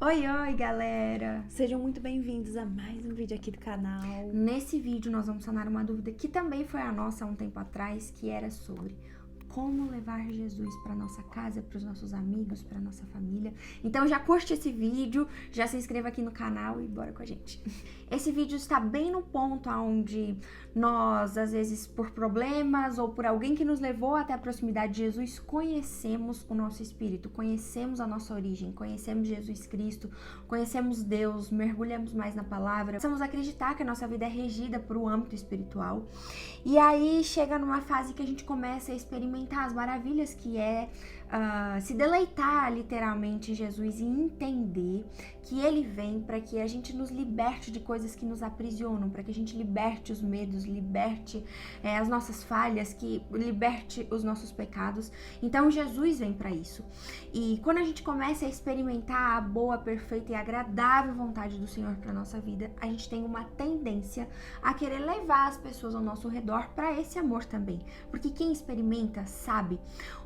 Oi, galera! Sejam muito bem-vindos a mais um vídeo aqui do canal. Nesse vídeo nós vamos sanar uma dúvida que também foi a nossa há um tempo atrás, que era sobre como levar Jesus para nossa casa, para os nossos amigos, para nossa família. Então já curte esse vídeo, já se inscreva aqui no canal e bora com a gente. Esse vídeo está bem no ponto onde nós, às vezes por problemas ou por alguém que nos levou até a proximidade de Jesus, conhecemos o nosso espírito, conhecemos a nossa origem, conhecemos Jesus Cristo, conhecemos Deus, mergulhamos mais na palavra, precisamos acreditar que a nossa vida é regida por um âmbito espiritual. E aí chega numa fase que a gente começa a experimentar as maravilhas que é se deleitar literalmente em Jesus e entender que Ele vem para que a gente nos liberte de coisas que nos aprisionam, para que a gente liberte os medos, liberte as nossas falhas, que liberte os nossos pecados. Então Jesus vem para isso. E quando a gente começa a experimentar a boa, perfeita e agradável vontade do Senhor para nossa vida, a gente tem uma tendência a querer levar as pessoas ao nosso redor para esse amor também. Porque quem experimenta sabe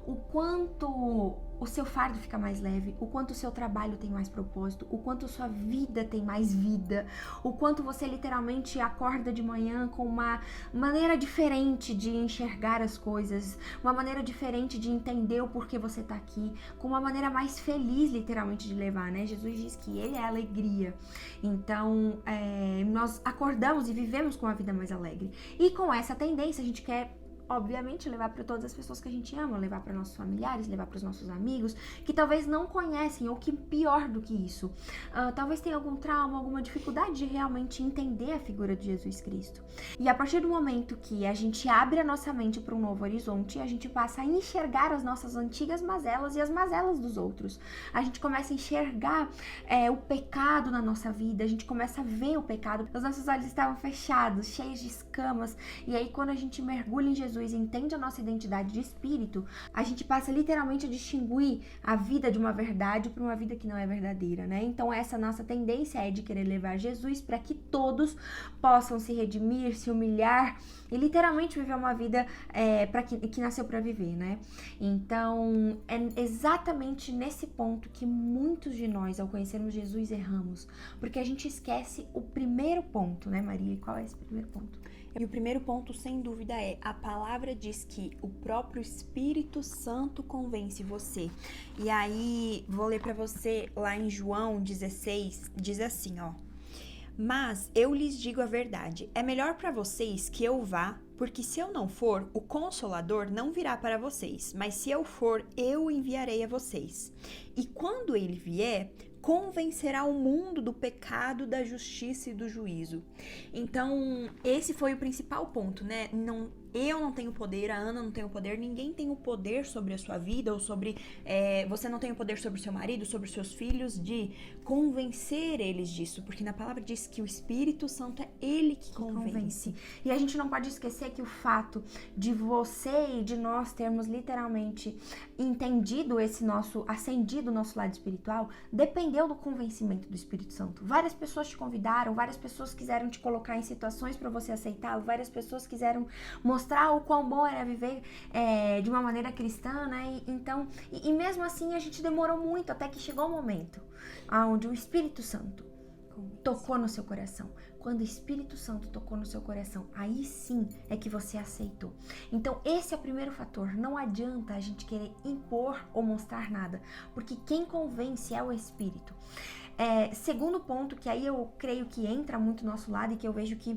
o quanto o seu fardo fica mais leve, o quanto o seu trabalho tem mais propósito, o quanto a sua vida tem mais vida, o quanto você literalmente acorda de manhã com uma maneira diferente de enxergar as coisas, uma maneira diferente de entender o porquê você tá aqui, com uma maneira mais feliz literalmente de levar, né? Jesus diz que Ele é a alegria. Então, nós acordamos e vivemos com uma vida mais alegre. E com essa tendência a gente quer, obviamente, levar para todas as pessoas que a gente ama, levar para nossos familiares, levar para os nossos amigos, que talvez não conhecem, ou que pior do que isso, talvez tenha algum trauma, alguma dificuldade de realmente entender a figura de Jesus Cristo. E a partir do momento que a gente abre a nossa mente para um novo horizonte, a gente passa a enxergar as nossas antigas mazelas e as mazelas dos outros. A gente começa a enxergar o pecado na nossa vida, a gente começa a ver o pecado. Os nossos olhos estavam fechados, cheios de escamas, e aí quando a gente mergulha em Jesus e entende a nossa identidade de espírito, a gente passa literalmente a distinguir a vida de uma verdade para uma vida que não é verdadeira, né? Então essa nossa tendência é de querer levar Jesus para que todos possam se redimir, se humilhar e literalmente viver uma vida que nasceu para viver, né? Então é exatamente nesse ponto que muitos de nós, ao conhecermos Jesus, erramos, porque a gente esquece o primeiro ponto, né, Maria? E qual é esse primeiro ponto? E o primeiro ponto, sem dúvida, a palavra diz que o próprio Espírito Santo convence você. E aí, vou ler para você lá em João 16, diz assim, ó. Mas eu lhes digo a verdade, é melhor para vocês que eu vá, porque se eu não for, o Consolador não virá para vocês, mas se eu for, eu o enviarei a vocês. E quando ele vier, convencerá o mundo do pecado, da justiça e do juízo. Então, esse foi o principal ponto, né? Eu não tenho poder, a Ana não tem o poder, ninguém tem o poder sobre a sua vida ou sobre... você não tem o poder sobre o seu marido, sobre os seus filhos, de convencer eles disso, porque na palavra diz que o Espírito Santo é Ele que convence. E a gente não pode esquecer que o fato de você e de nós termos literalmente entendido acendido o nosso lado espiritual, dependeu do convencimento do Espírito Santo. Várias pessoas te convidaram, várias pessoas quiseram te colocar em situações para você aceitá-lo, várias pessoas quiseram mostrar o quão bom era viver de uma maneira cristã, né? Então, mesmo assim a gente demorou muito até que chegou o momento onde o Espírito Santo tocou no seu coração. Quando o Espírito Santo tocou no seu coração, aí sim é que você aceitou. Então esse é o primeiro fator. Não adianta a gente querer impor ou mostrar nada, porque quem convence é o Espírito. Segundo ponto, que aí eu creio que entra muito do nosso lado e que eu vejo que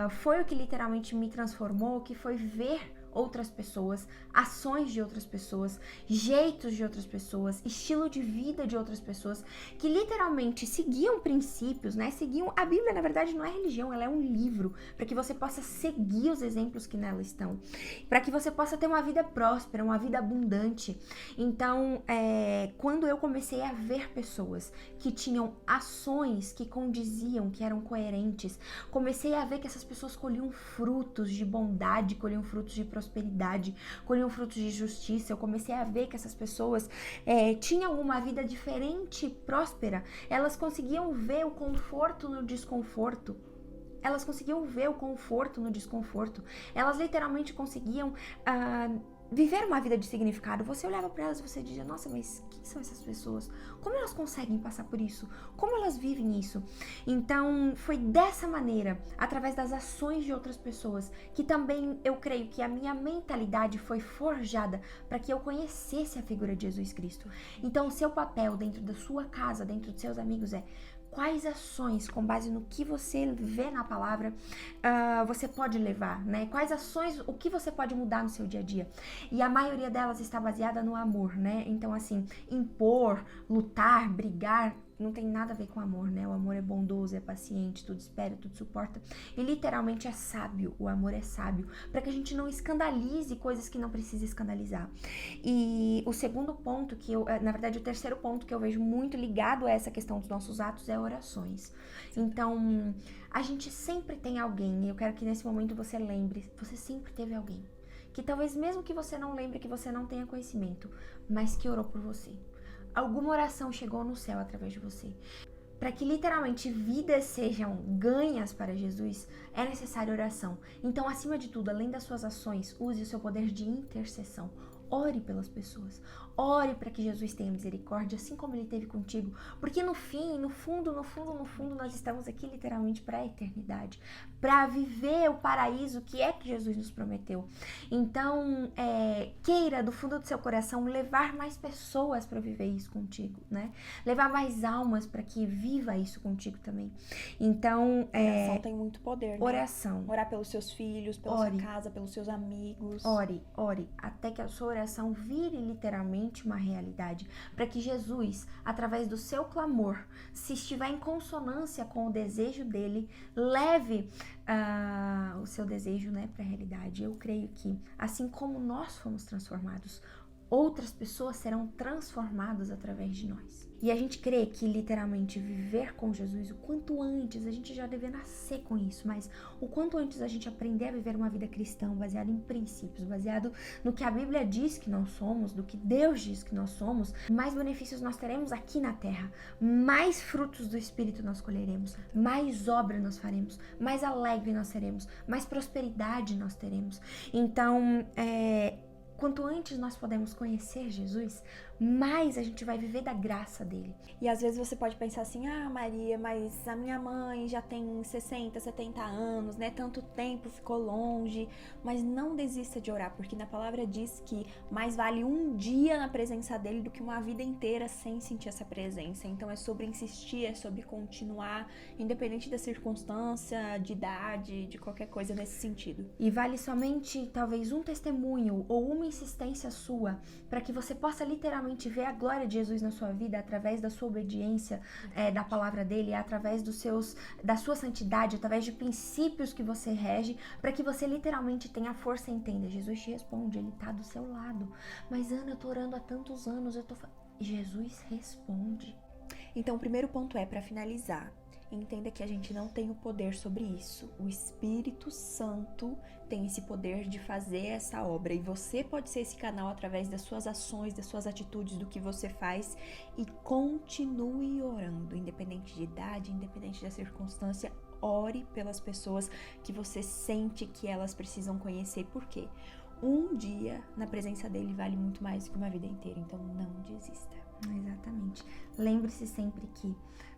foi o que literalmente me transformou, que foi ver outras pessoas, ações de outras pessoas, jeitos de outras pessoas, estilo de vida de outras pessoas, que literalmente seguiam princípios, né? A Bíblia, na verdade, não é religião, ela é um livro, para que você possa seguir os exemplos que nela estão, para que você possa ter uma vida próspera, uma vida abundante. Então, quando eu comecei a ver pessoas que tinham ações que condiziam, que eram coerentes, comecei a ver que essas pessoas colhiam frutos de bondade, colhiam frutos de prosperidade, colhiam frutos de justiça. Eu comecei a ver que essas pessoas tinham uma vida diferente, próspera. Elas conseguiam ver o conforto no desconforto. Elas conseguiam ver o conforto no desconforto. Elas literalmente conseguiam viver uma vida de significado. Você olhava para elas e você dizia, nossa, mas quem são essas pessoas? Como elas conseguem passar por isso? Como elas vivem isso? Então, foi dessa maneira, através das ações de outras pessoas, que também eu creio que a minha mentalidade foi forjada para que eu conhecesse a figura de Jesus Cristo. Então, o seu papel dentro da sua casa, dentro dos seus amigos é: quais ações, com base no que você vê na palavra, você pode levar, né? Quais ações, o que você pode mudar no seu dia a dia? E a maioria delas está baseada no amor, né? Então, assim, impor, lutar, brigar, não tem nada a ver com amor, né? O amor é bondoso, é paciente, tudo espera, tudo suporta. E literalmente é sábio, o amor é sábio, para que a gente não escandalize coisas que não precisa escandalizar. E o segundo ponto na verdade, o terceiro ponto que eu vejo muito ligado a essa questão dos nossos atos é orações. Então, a gente sempre tem alguém, e eu quero que nesse momento você lembre, você sempre teve alguém, que talvez mesmo que você não lembre, que você não tenha conhecimento, mas que orou por você. Alguma oração chegou no céu através de você. Para que literalmente vidas sejam ganhas para Jesus, é necessária oração. Então, acima de tudo, além das suas ações, use o seu poder de intercessão. Ore pelas pessoas. Ore para que Jesus tenha misericórdia, assim como ele teve contigo. Porque no fim, no fundo, nós estamos aqui literalmente para a eternidade. Para viver o paraíso que é que Jesus nos prometeu. Então, queira do fundo do seu coração levar mais pessoas para viver isso contigo, né? Levar mais almas para que viva isso contigo também. Então, oração tem muito poder, né? Oração. Orar pelos seus filhos, pela sua casa, pelos seus amigos. Ore, até que a sua oração vire literalmente uma realidade, para que Jesus, através do seu clamor, se estiver em consonância com o desejo dele, leve o seu desejo, né, para a realidade. Eu creio que, assim como nós fomos transformados, outras pessoas serão transformadas através de nós. E a gente crê que literalmente viver com Jesus, o quanto antes, a gente já deve nascer com isso, mas o quanto antes a gente aprender a viver uma vida cristã baseada em princípios, baseado no que a Bíblia diz que nós somos, do que Deus diz que nós somos, mais benefícios nós teremos aqui na terra, mais frutos do Espírito nós colheremos, mais obra nós faremos, mais alegre nós seremos, mais prosperidade nós teremos. Então, quanto antes nós podemos conhecer Jesus, mais a gente vai viver da graça dele. E às vezes você pode pensar assim, Maria, mas a minha mãe já tem 60, 70 anos, né? Tanto tempo, ficou longe. Mas não desista de orar, porque na palavra diz que mais vale um dia na presença dele do que uma vida inteira sem sentir essa presença. Então é sobre insistir, é sobre continuar, independente da circunstância, de idade, de qualquer coisa nesse sentido. E vale somente talvez um testemunho ou uma insistência sua, para que você possa literalmente ver a glória de Jesus na sua vida através da sua obediência, da palavra dele, através da sua santidade, através de princípios que você rege, para que você literalmente tenha força e entenda. Jesus te responde, ele tá do seu lado. Mas Ana, eu tô orando há tantos anos, Jesus responde. Então o primeiro ponto para finalizar, entenda que a gente não tem o poder sobre isso. O Espírito Santo tem esse poder de fazer essa obra. E você pode ser esse canal através das suas ações, das suas atitudes, do que você faz. E continue orando, independente de idade, independente da circunstância. Ore pelas pessoas que você sente que elas precisam conhecer. Por quê? Um dia na presença dele vale muito mais do que uma vida inteira. Então não desista. Exatamente. Lembre-se sempre que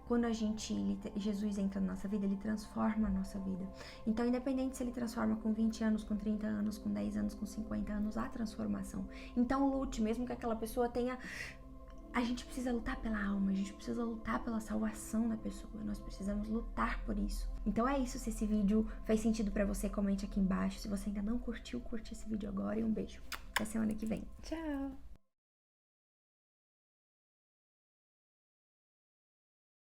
quando Jesus entra na nossa vida, ele transforma a nossa vida. Então, independente se ele transforma com 20 anos, com 30 anos, com 10 anos, com 50 anos, há transformação. Então, lute, mesmo que aquela pessoa tenha... A gente precisa lutar pela alma, a gente precisa lutar pela salvação da pessoa, nós precisamos lutar por isso. Então é isso, se esse vídeo fez sentido pra você, comente aqui embaixo. Se você ainda não curtiu, curte esse vídeo agora e um beijo. Até semana que vem. Tchau!